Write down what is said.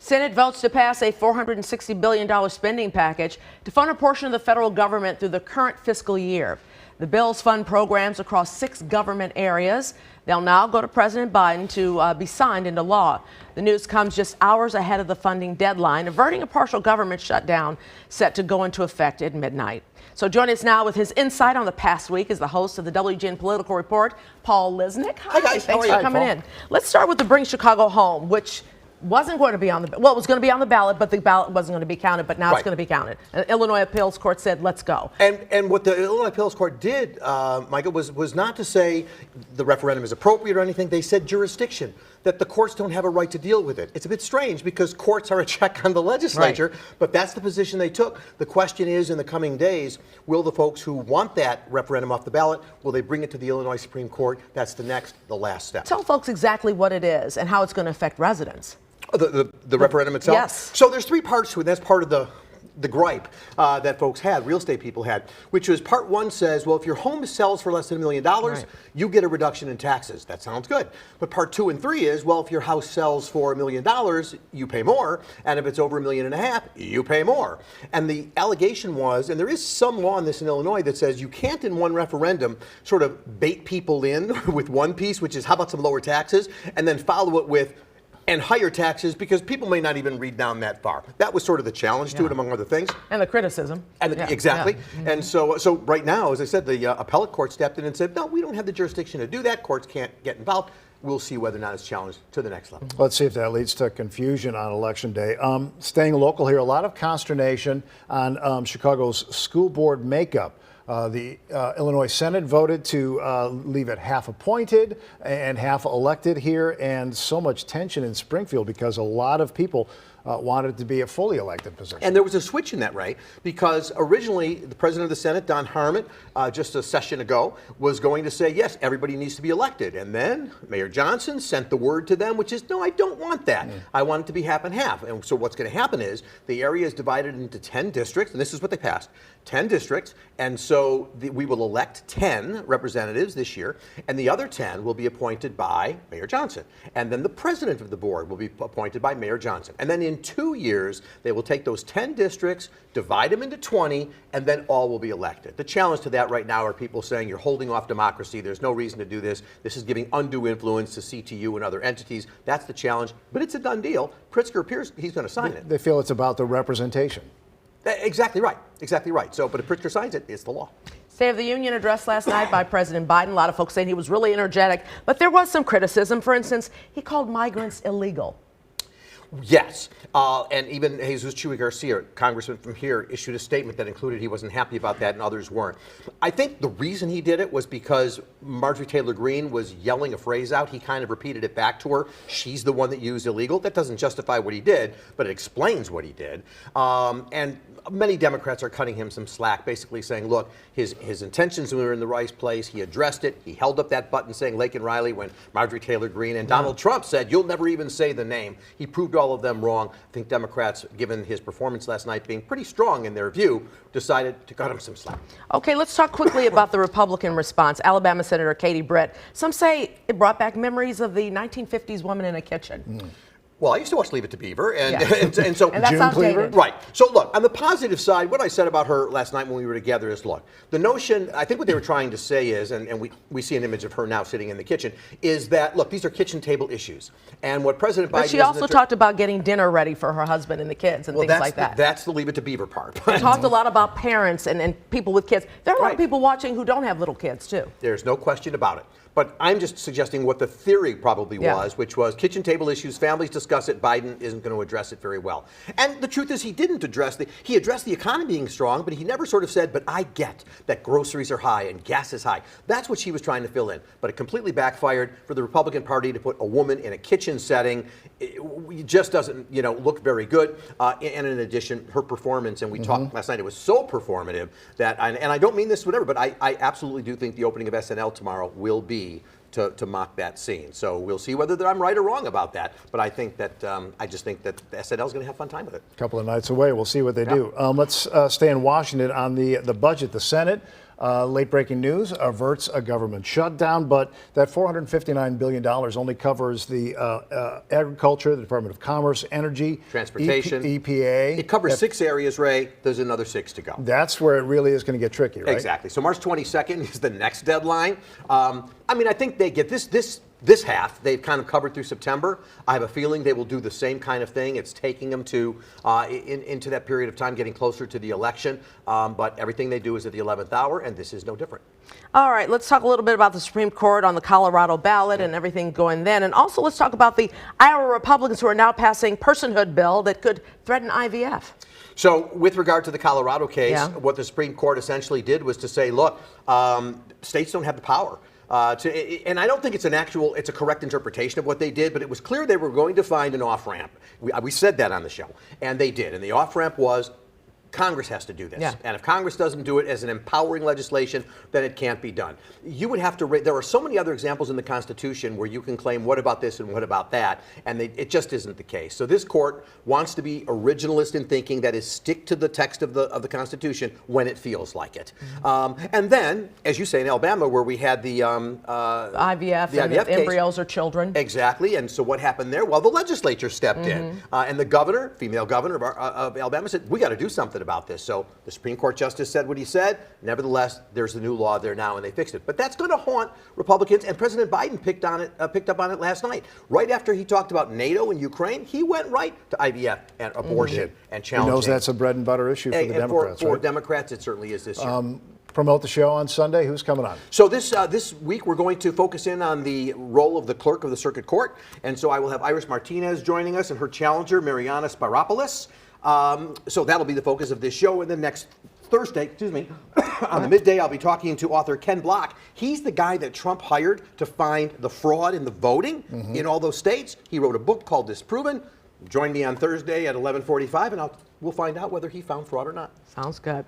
Senate votes to pass a $460 billion spending package to fund a portion of the federal government through the current fiscal year. The bills fund programs across 6 government areas. They'll now go to President Biden to be signed into law. The news comes just hours ahead of the funding deadline, averting a partial government shutdown set to go into effect at midnight. So joining us now with his insight on the past week is the host of the WGN Political Report, Paul Lisnek. Hi guys, thanks for coming in. Let's start with the Bring Chicago Home, which wasn't going to be on the well, it was going to be on the ballot, but the ballot wasn't going to be counted. But now it's going to be counted. And Illinois Appeals Court said, "Let's go." And what the Illinois Appeals Court did, Michael, was not to say the referendum is appropriate or anything. They said jurisdiction, that the courts don't have a right to deal with it. It's a bit strange because courts are a check on the legislature, but that's the position they took. The question is, in the coming days, will the folks who want that referendum off the ballot, will they bring it to the Illinois Supreme Court? That's the last step. Tell folks exactly what it is and how it's going to affect residents. The referendum itself? Yes. So there's 3 parts to it. That's part of the gripe that folks had, real estate people had, which was part 1 says, well, if your home sells for less than $1 million, you get a reduction in taxes. That sounds good. But part 2 and 3 is, well, if your house sells for $1 million, you pay more. And if it's over $1.5 million, you pay more. And the allegation was, and there is some law in this in Illinois that says you can't in one referendum sort of bait people in with one piece, which is how about some lower taxes, and then follow it with and higher taxes, because people may not even read down that far. That was sort of the challenge to it, among other things. And the criticism. And exactly. And so right now, as I said, the appellate court stepped in and said, no, we don't have the jurisdiction to do that. Courts can't get involved. We'll see whether or not it's challenged to the next level. Let's see if that leads to confusion on Election Day. Staying local here, a lot of consternation on Chicago's school board makeup. The Illinois Senate voted to leave it half appointed and half elected here, and so much tension in Springfield because a lot of people wanted it to be a fully elected position. And there was a switch in that, Ray, because originally the president of the Senate, Don Harmon, just a session ago, was going to say, yes, everybody needs to be elected. And then Mayor Johnson sent the word to them, which is, no, I don't want that. I want it to be half and half. And so what's going to happen is the area is divided into 10 districts, and this is what they passed, 10 districts. And so we will elect 10 representatives this year, and the other 10 will be appointed by Mayor Johnson. And then the president of the board will be appointed by Mayor Johnson. And then in 2 years, they will take those 10 districts, divide them into 20, and then all will be elected. The challenge to that right now are people saying you're holding off democracy. There's no reason to do this. This is giving undue influence to CTU and other entities. That's the challenge. But it's a done deal. Pritzker appears he's going to sign it. They feel it's about the representation. Exactly right. Exactly right. So, but if Pritzker signs it, it's the law. State of the Union address last night by President Biden. A lot of folks saying he was really energetic, but there was some criticism. For instance, he called migrants illegal. Yes, and even Jesus Chuy Garcia, congressman from here, issued a statement that included he wasn't happy about that and others weren't. I think the reason he did it was because Marjorie Taylor Greene was yelling a phrase out. He kind of repeated it back to her. She's the one that used illegal. That doesn't justify what he did, but it explains what he did. And many Democrats are cutting him some slack, basically saying, look, his intentions were in the right place. He addressed it. He held up that button saying Laken Riley when Marjorie Taylor Greene and Donald Trump said, you'll never even say the name. He proved all of them wrong. I think Democrats, given his performance last night being pretty strong in their view, decided to cut him some slack. Okay, let's talk quickly about the Republican response. Alabama Senator Katie Britt. Some say it brought back memories of the 1950s woman in a kitchen. Well, I used to watch Leave It to Beaver, and so and that's outdated. Right. So look, on the positive side, what I said about her last night when we were together is, look, the notion, I think what they were trying to say is, and we see an image of her now sitting in the kitchen, is that, look, these are kitchen table issues. And what President Biden... But she also talked about getting dinner ready for her husband and the kids and things like that. That's the Leave It to Beaver part. They talked a lot about parents and people with kids. There are a lot of people watching who don't have little kids, too. There's no question about it. But I'm just suggesting what the theory probably was, which was kitchen table issues, families discuss it, Biden isn't going to address it very well. And the truth is he didn't address he addressed the economy being strong, but he never sort of said, but I get that groceries are high and gas is high. That's what she was trying to fill in. But it completely backfired for the Republican Party to put a woman in a kitchen setting. It just doesn't, look very good. And in addition, her performance, and we talked last night, it was so performative that, and I don't mean this whatever, but I absolutely do think the opening of SNL tomorrow will be to mock that scene. So we'll see whether I'm right or wrong about that. But I think that I just think that the SNL is going to have fun time with it. A couple of nights away. We'll see what they do. Let's stay in Washington on the budget. The Senate Late breaking news, averts a government shutdown, but that $459 billion only covers the agriculture, the Department of Commerce, energy, Transportation. EPA. It covers 6 areas, Ray. There's another 6 to go. That's where it really is going to get tricky, right? Exactly. So March 22nd is the next deadline. I mean, I think they get this half they've kind of covered through September. I have a feeling they will do the same kind of thing. It's taking them to into that period of time, getting closer to the election. But everything they do is at the 11th hour, and this is no different. All right, let's talk a little bit about the Supreme Court on the Colorado ballot and everything going then. And also let's talk about the Iowa Republicans who are now passing personhood bill that could threaten IVF. So with regard to the Colorado case, Yeah. what the Supreme Court essentially did was to say, look, states don't have the power. And I don't think it's a correct interpretation of what they did, but it was clear they were going to find an off-ramp. We said that on the show, and they did. And the off-ramp was Congress has to do this. Yeah. And if Congress doesn't do it as an empowering legislation, then it can't be done. You would have to, there are so many other examples in the Constitution where you can claim, what about this and what about that? And it just isn't the case. So this court wants to be originalist in thinking, that is, stick to the text of the Constitution when it feels like it. And then, as you say, in Alabama, where we had the IVF the and IVF case. embryos or children. Exactly. And so what happened there? Well, the legislature stepped in. And the governor, female governor of Alabama, said, we got to do something about this. So the Supreme Court justice said what he said. Nevertheless, there's a new law there now, and they fixed it. But that's going to haunt Republicans, and President Biden picked up on it last night. Right after he talked about NATO and Ukraine, he went right to IVF and abortion and He challenging. knows that's a bread and butter issue for the Democrats, for right? Democrats, it certainly is this year. Promote the show on Sunday. Who's coming on? So this week we're going to focus in on the role of the clerk of the circuit court, and so I will have Iris Martinez joining us and her challenger Mariana Sparopoulos. So that'll be the focus of this show. And then next Thursday, on the midday, I'll be talking to author Ken Block. He's the guy that Trump hired to find the fraud in the voting in all those states. He wrote a book called Disproven. Join me on Thursday at 11:45, and we'll find out whether he found fraud or not. Sounds good.